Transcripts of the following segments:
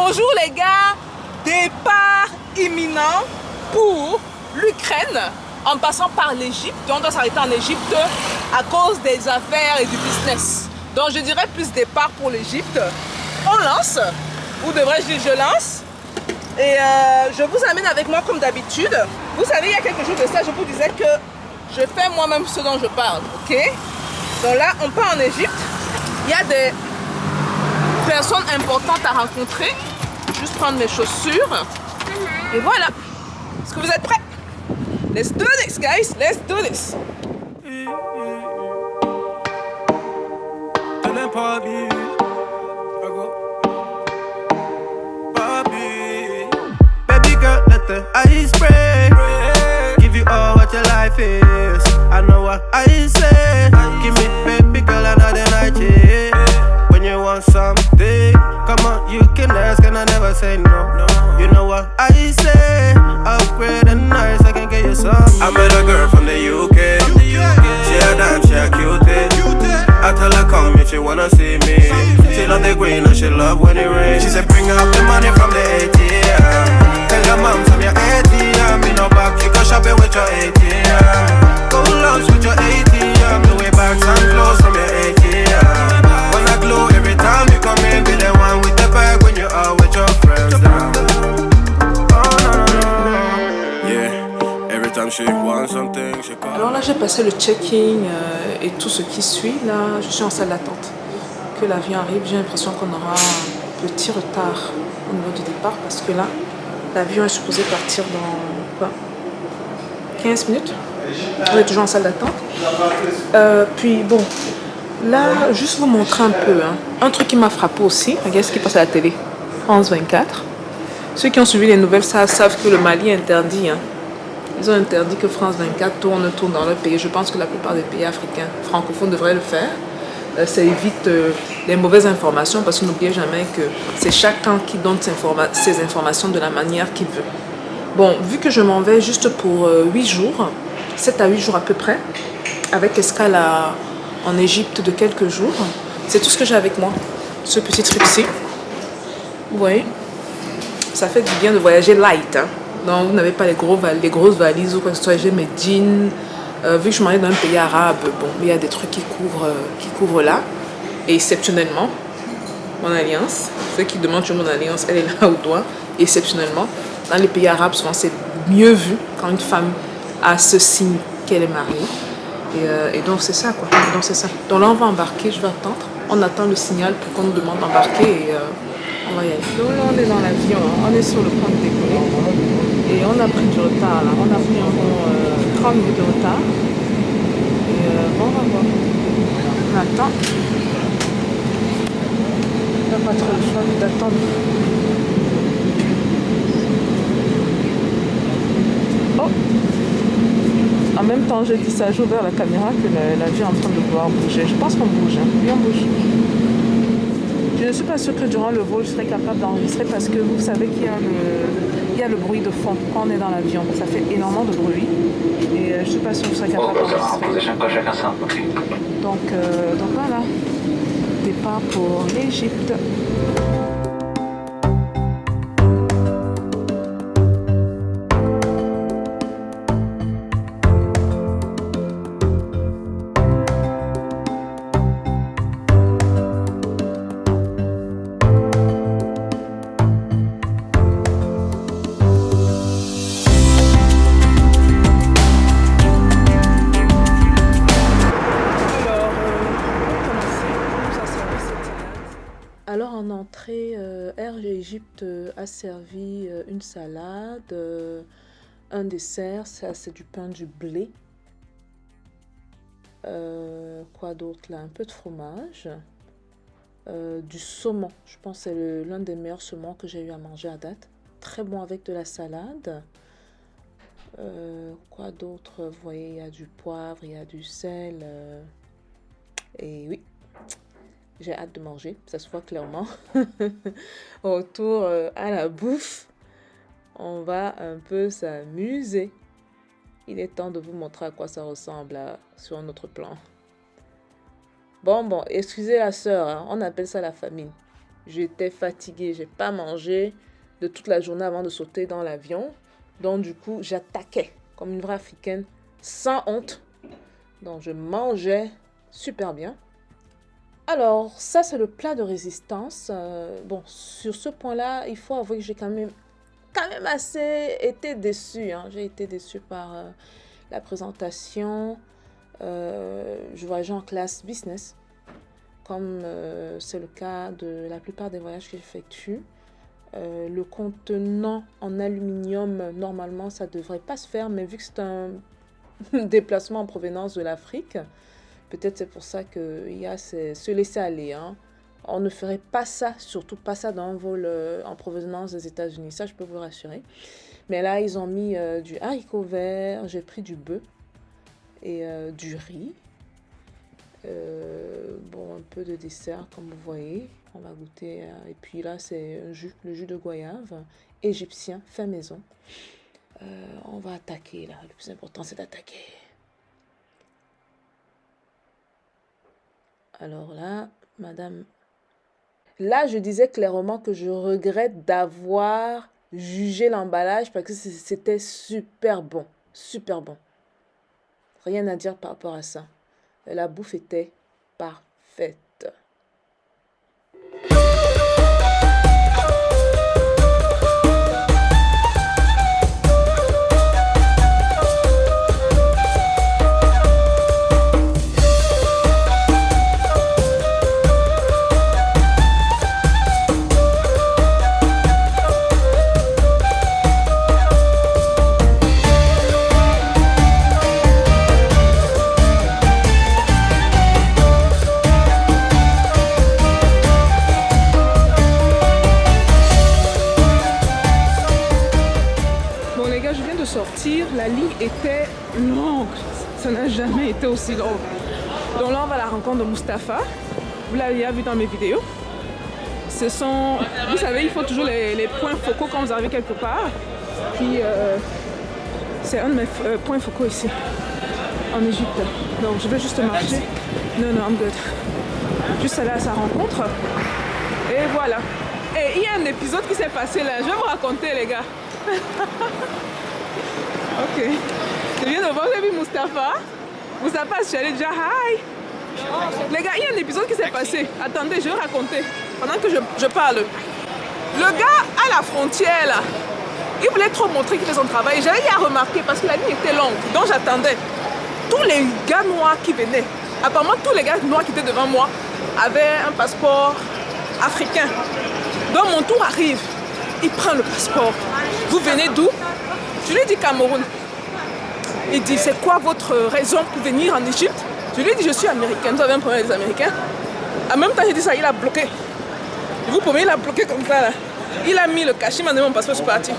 Bonjour les gars, départ imminent pour l'Ukraine en passant par l'Égypte. On doit s'arrêter en Égypte à cause des affaires et du business. Donc je dirais plus départ pour l'Égypte. On lance, ou devrais-je dire je lance. Et je vous amène avec moi comme d'habitude. Vous savez, il y a quelques jours de ça, je vous disais que je fais moi-même ce dont je parle, ok? Donc là, on part en Égypte. Il y a des personnes importantes à rencontrer. Juste prendre mes chaussures. Et voilà. Est-ce que vous êtes prêts? Let's do this, guys. Let's do this. Baby girl, let the ice break. Give you all what your life is. I know what I say. Give me, baby girl, another night, yeah. When you want something, come on, you can ask and I never say no. You know what I say. Upgrade and nice, I can get you some. I met a girl from the UK. She a dime, she a cutie. I tell her come if she wanna see me. She love the green and she love when it rains. She said bring up the money from the ATM. Tell your mom some your ATM. In no back, you go shopping with your ATM. Go lunch with your ATM. The way back and clothes from your ATM. When I glow every time you come in, be the one with the bag when you are with your friends. Alors là, j'ai passé le check-in et tout ce qui suit. Là, je suis en salle d'attente. Que l'avion arrive, j'ai l'impression qu'on aura un petit retard au niveau du départ parce que là, l'avion est supposé partir dans quoi, 15 minutes. On est toujours en salle d'attente. Puis bon, là, juste vous montrer un peu. Un truc qui m'a frappé aussi, regardez ce qui passe à la télé. France 24. Ceux qui ont suivi les nouvelles savent que le Mali est interdit. Ils ont interdit que France 24 tourne dans leur pays. Je pense que la plupart des pays africains francophones devraient le faire. Ça évite les mauvaises informations parce que n'oubliez jamais que c'est chacun qui donne ses informations de la manière qu'il veut. Bon, vu que je m'en vais juste pour 8 jours, 7 à 8 jours à peu près, avec escale en Égypte de quelques jours, c'est tout ce que j'ai avec moi. Ce petit truc-ci. Vous voyez, ça fait du bien de voyager light. Donc, vous n'avez pas les grosses valises ou quoi que ce soit. J'ai mes jeans. Vu que je m'arrive dans un pays arabe, bon, il y a des trucs qui couvrent là. Et exceptionnellement, mon alliance, ceux qui demandent sur mon alliance, elle est là au doigt. Et exceptionnellement, dans les pays arabes, souvent c'est mieux vu quand une femme a ce signe qu'elle est mariée. Et donc c'est ça quoi. Donc là on va embarquer, je vais attendre. On attend le signal pour qu'on nous demande d'embarquer et on va y aller. Donc là on est dans l'avion, on est sur le point de décoller. Et on a pris du retard là, on a pris environ 30 minutes de retard. Et bon, on va voir. On attend. On n'a pas trop le choix d'attendre. Oh! En même temps, j'ai dit ça, j'ai ouvert la caméra que l'avion est en train de vouloir bouger. Je pense qu'on bouge, oui on bouge. Je ne suis pas sûre que durant le vol, je serai capable d'enregistrer parce que vous savez qu'il y a le bruit de fond quand on est dans l'avion. Ça fait énormément de bruit et je ne suis pas sûre que je serai capable d'enregistrer. Donc voilà, départ pour l'Égypte. Alors en entrée, Air Égypte a servi une salade, un dessert, ça c'est du pain du blé. Quoi d'autre là? Un peu de fromage, du saumon. Je pense que c'est l'un des meilleurs saumons que j'ai eu à manger à date. Très bon avec de la salade. Quoi d'autre? Vous voyez, il y a du poivre, il y a du sel. Et oui. J'ai hâte de manger, ça se voit clairement. Autour à la bouffe, on va un peu s'amuser. Il est temps de vous montrer à quoi ça ressemble sur un autre plan. Bon, excusez la sœur, hein, on appelle ça la famine. J'étais fatiguée, j'ai pas mangé de toute la journée avant de sauter dans l'avion. Donc du coup, j'attaquais comme une vraie Africaine, sans honte. Donc je mangeais super bien. Alors, ça c'est le plat de résistance. Bon, sur ce point-là, il faut avouer que j'ai quand même assez été déçue. J'ai été déçue par la présentation. Je voyageais en classe business, comme c'est le cas de la plupart des voyages que j'effectue. Le contenant en aluminium, normalement, ça ne devrait pas se faire, mais vu que c'est un déplacement en provenance de l'Afrique, peut-être c'est pour ça qu'il y a se laisser aller. On ne ferait pas ça, surtout pas ça dans un vol en provenance des États-Unis, ça je peux vous rassurer. Mais là, ils ont mis du haricot vert, j'ai pris du bœuf et du riz. Bon, un peu de dessert comme vous voyez, on va goûter. Et puis là, c'est le jus de goyave égyptien fait maison. On va attaquer là, le plus important c'est d'attaquer. Alors là, madame, là je disais clairement que je regrette d'avoir jugé l'emballage parce que c'était super bon, super bon. Rien à dire par rapport à ça. La bouffe était parfaite. La ligne était longue, ça n'a jamais été aussi long. Donc là on va à la rencontre de Mustapha, vous l'avez vu dans mes vidéos. Ce sont, vous savez, il faut toujours les points focaux quand vous arrivez quelque part. Puis c'est un de mes points focaux ici, en Égypte. Donc je vais juste marcher. Non, I'm good. Juste aller à sa rencontre. Et voilà. Et il y a un épisode qui s'est passé là, je vais vous raconter les gars. Ok. Je viens de voir, j'ai vu Mustapha. Mustapha, je suis allée dire hi. Les gars, il y a un épisode qui s'est passé. Attendez, je vais raconter. Pendant que je parle. Le gars à la frontière là, il voulait trop montrer qu'il fait son travail. J'avais à remarquer parce que la ligne était longue. Donc j'attendais. Tous les gars noirs qui venaient, apparemment tous les gars noirs qui étaient devant moi avaient un passeport africain. Donc mon tour arrive. Il prend le passeport. Vous venez d'où? Je lui ai dit Cameroun. Il dit, c'est quoi votre raison pour venir en Égypte? Je lui ai dit, je suis américaine. Vous avez un problème avec les Américains? En même temps, j'ai dit ça, il a bloqué. Je vous promets, il a bloqué comme ça là. Il a mis le cachet, il m'a donné mon passeport, je suis partie.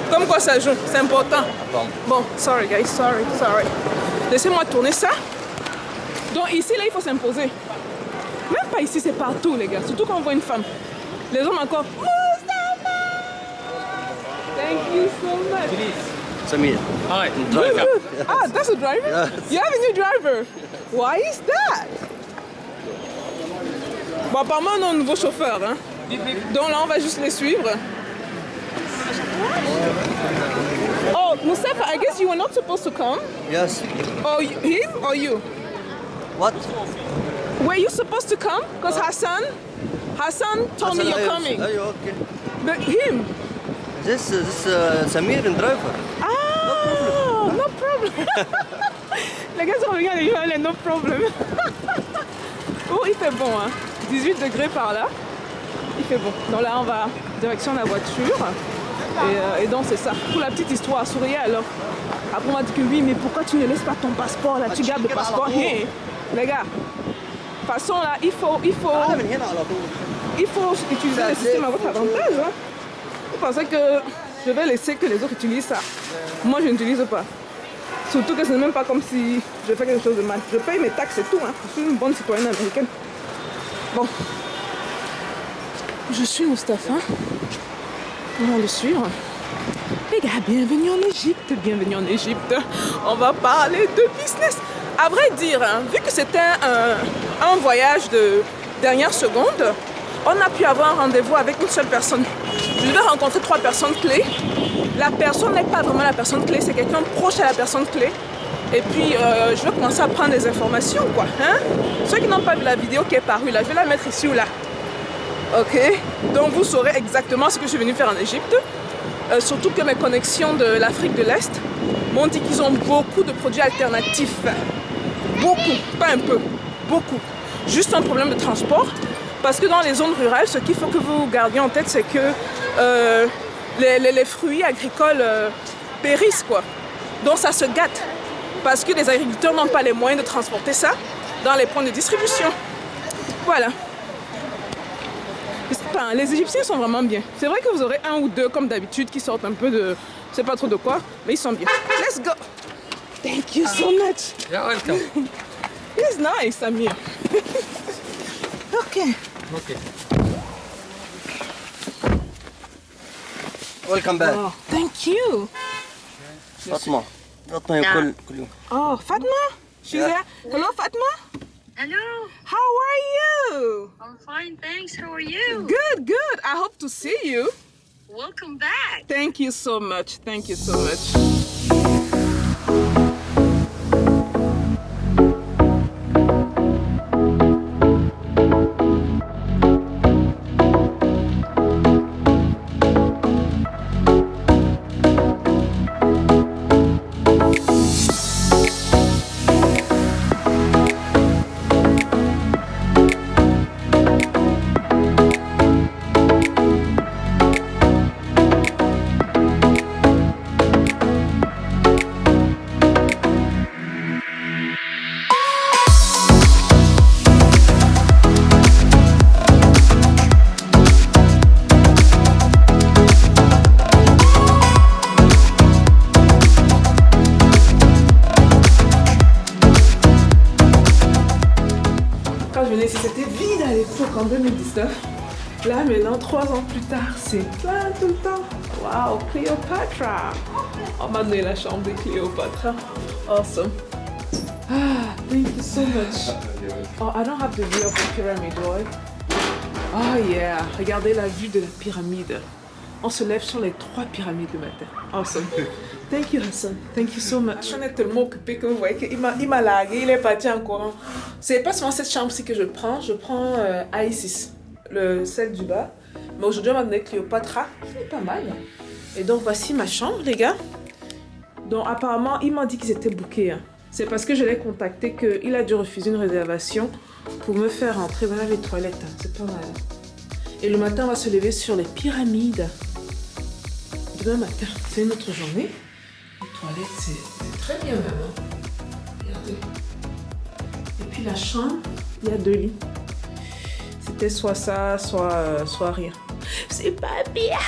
Comme quoi ça joue, c'est important. Bon, sorry guys, sorry. Laissez-moi tourner ça. Donc ici, là, il faut s'imposer. Même pas ici, c'est partout les gars. Surtout quand on voit une femme. Les hommes encore... Thank you so much. Samir. Hi, driver. Ah, that's a driver? Yes. You have a new driver. Why is that? Bon, apparemment, on a un nouveau chauffeur. Donc là, on va juste les suivre. Oh, Mustafa, I guess you were not supposed to come. Yes. Oh, him or you? What? Were you supposed to come? Because Hassan told me you're coming. Are you okay? But him? This Samir and driver. Ah, no problem. Les gars sont regardés, ils ont no problem. Oh, il fait bon, 18 degrés par là. Il fait bon. Donc là, on va direction la voiture. Et donc, c'est ça. Pour la petite histoire, souriez alors. Après, on m'a dit que oui, mais pourquoi tu ne laisses pas ton passeport là? Tu gardes le passeport. Hey, les gars, de toute façon, là, il faut utiliser le système à votre avantage. Vous pensez que je vais laisser que les autres utilisent ça? Moi, je n'utilise pas. Surtout que ce n'est même pas comme si je fais quelque chose de mal. Je paye mes taxes et tout. Je suis une bonne citoyenne américaine. Bon. Je suis Mustapha. On va le suivre. Les gars, bienvenue en Égypte. Bienvenue en Égypte. On va parler de business. À vrai dire, vu que c'était un voyage de dernière seconde, On a pu avoir un rendez-vous avec une seule personne. Je devais rencontrer 3 personnes clés. La personne n'est pas vraiment la personne clé, c'est quelqu'un proche à la personne clé. Et puis, je vais commencer à prendre des informations, quoi. Hein? Ceux qui n'ont pas vu la vidéo qui est parue là, je vais la mettre ici ou là. Ok? Donc, vous saurez exactement ce que je suis venue faire en Égypte. Surtout que mes connexions de l'Afrique de l'Est m'ont dit qu'ils ont beaucoup de produits alternatifs. Beaucoup, pas un peu, beaucoup. Juste un problème de transport. Parce que dans les zones rurales, ce qu'il faut que vous gardiez en tête, c'est que les fruits agricoles périssent, quoi. Donc ça se gâte. Parce que les agriculteurs n'ont pas les moyens de transporter ça dans les points de distribution. Voilà. Enfin, les Égyptiens sont vraiment bien. C'est vrai que vous aurez 1 ou 2 comme d'habitude qui sortent un peu de... je sais pas trop de quoi, mais ils sont bien. Let's go! Thank you so much! Yeah, welcome. It's nice, Amir. Okay. Okay. Welcome back. Oh, thank you. فاطمة يقول كل يوم. Oh, Fatma? She's Yeah. there. Hello, Fatma. Hello, How are you? I'm fine, thanks. How are you? Good, good. I hope to see you. Welcome back. Thank you so much. Thank you so much. C'était vide à l'époque en 2019. Là maintenant, 3 ans plus tard, c'est plein tout le temps. Wow, Cléopatra. On m'a donné la chambre de Cléopatra. Awesome. Ah, thank you so much. Oh, I don't have the view of the pyramid, boy. Oh yeah, regardez la vue de la pyramide. On se lève sur les 3 pyramides le matin. Awesome. Thank you, Hassan. Thank you so much. On est tellement occupé que vous voyez qu'il m'a largué, il est parti en courant. C'est pas seulement cette chambre-ci que je prends Isis, celle du bas. Mais aujourd'hui, on m'a donné Cléopatra. C'est pas mal. Et donc, voici ma chambre, les gars. Donc, apparemment, il m'a dit qu'ils étaient bookés. Hein. C'est parce que je l'ai contacté qu'il a dû refuser une réservation pour me faire entrer. Voilà les toilettes. Hein. C'est pas mal. Et le matin, on va se lever sur les pyramides. Demain matin, c'est une autre journée. Les toilettes, c'est très bien même. Hein. Regardez. Et puis la chambre, il y a 2 lits. C'était soit ça, soit rien. C'est pas bien.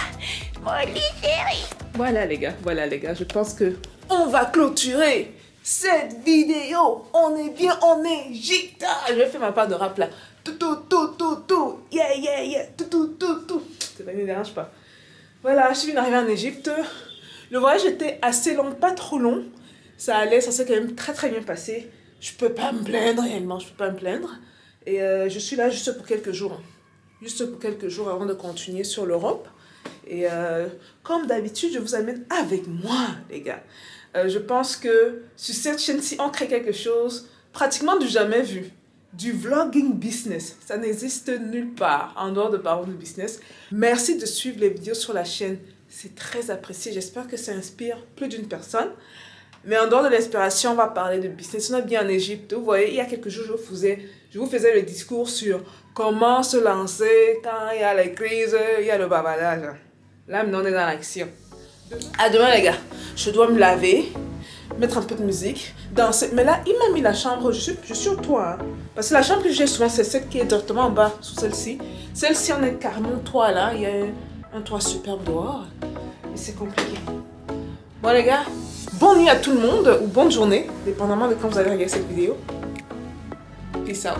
Mon lit, chérie. Voilà les gars, je pense que on va clôturer cette vidéo. On est bien en Égypte. Je vais faire ma part de rap là. Tout. Yeah, tout. Ça ne me dérange pas. Voilà, je suis arrivée en Égypte. Le voyage était assez long, pas trop long. Ça s'est quand même très bien passé. Je peux pas me plaindre réellement, je peux pas me plaindre. Et je suis là juste pour quelques jours. Juste pour quelques jours avant de continuer sur l'Europe. Et comme d'habitude, je vous amène avec moi, les gars. Je pense que sur cette chaîne-ci, on crée quelque chose pratiquement du jamais vu. Du vlogging business. Ça n'existe nulle part en dehors de parole de business. Merci de suivre les vidéos sur la chaîne. C'est très apprécié. J'espère que ça inspire plus d'une personne. Mais en dehors de l'inspiration, on va parler de business. On est bien en Égypte. Vous voyez, il y a quelques jours, je vous faisais le discours sur comment se lancer quand il y a les crises, il y a le bavardage. Là, maintenant, on est dans l'action. À demain, les gars. Je dois me laver, mettre un peu de musique, danser. Mais là, il m'a mis la chambre. Je suis au toit. Hein. Parce que la chambre que j'ai souvent, c'est celle qui est directement en bas, sous celle-ci. Celle-ci, on est carrément au toit là. Il y a un toit superbe dehors. Et c'est compliqué. Bon, les gars, bonne nuit à tout le monde ou bonne journée, dépendamment de quand vous allez regarder cette vidéo. Peace out.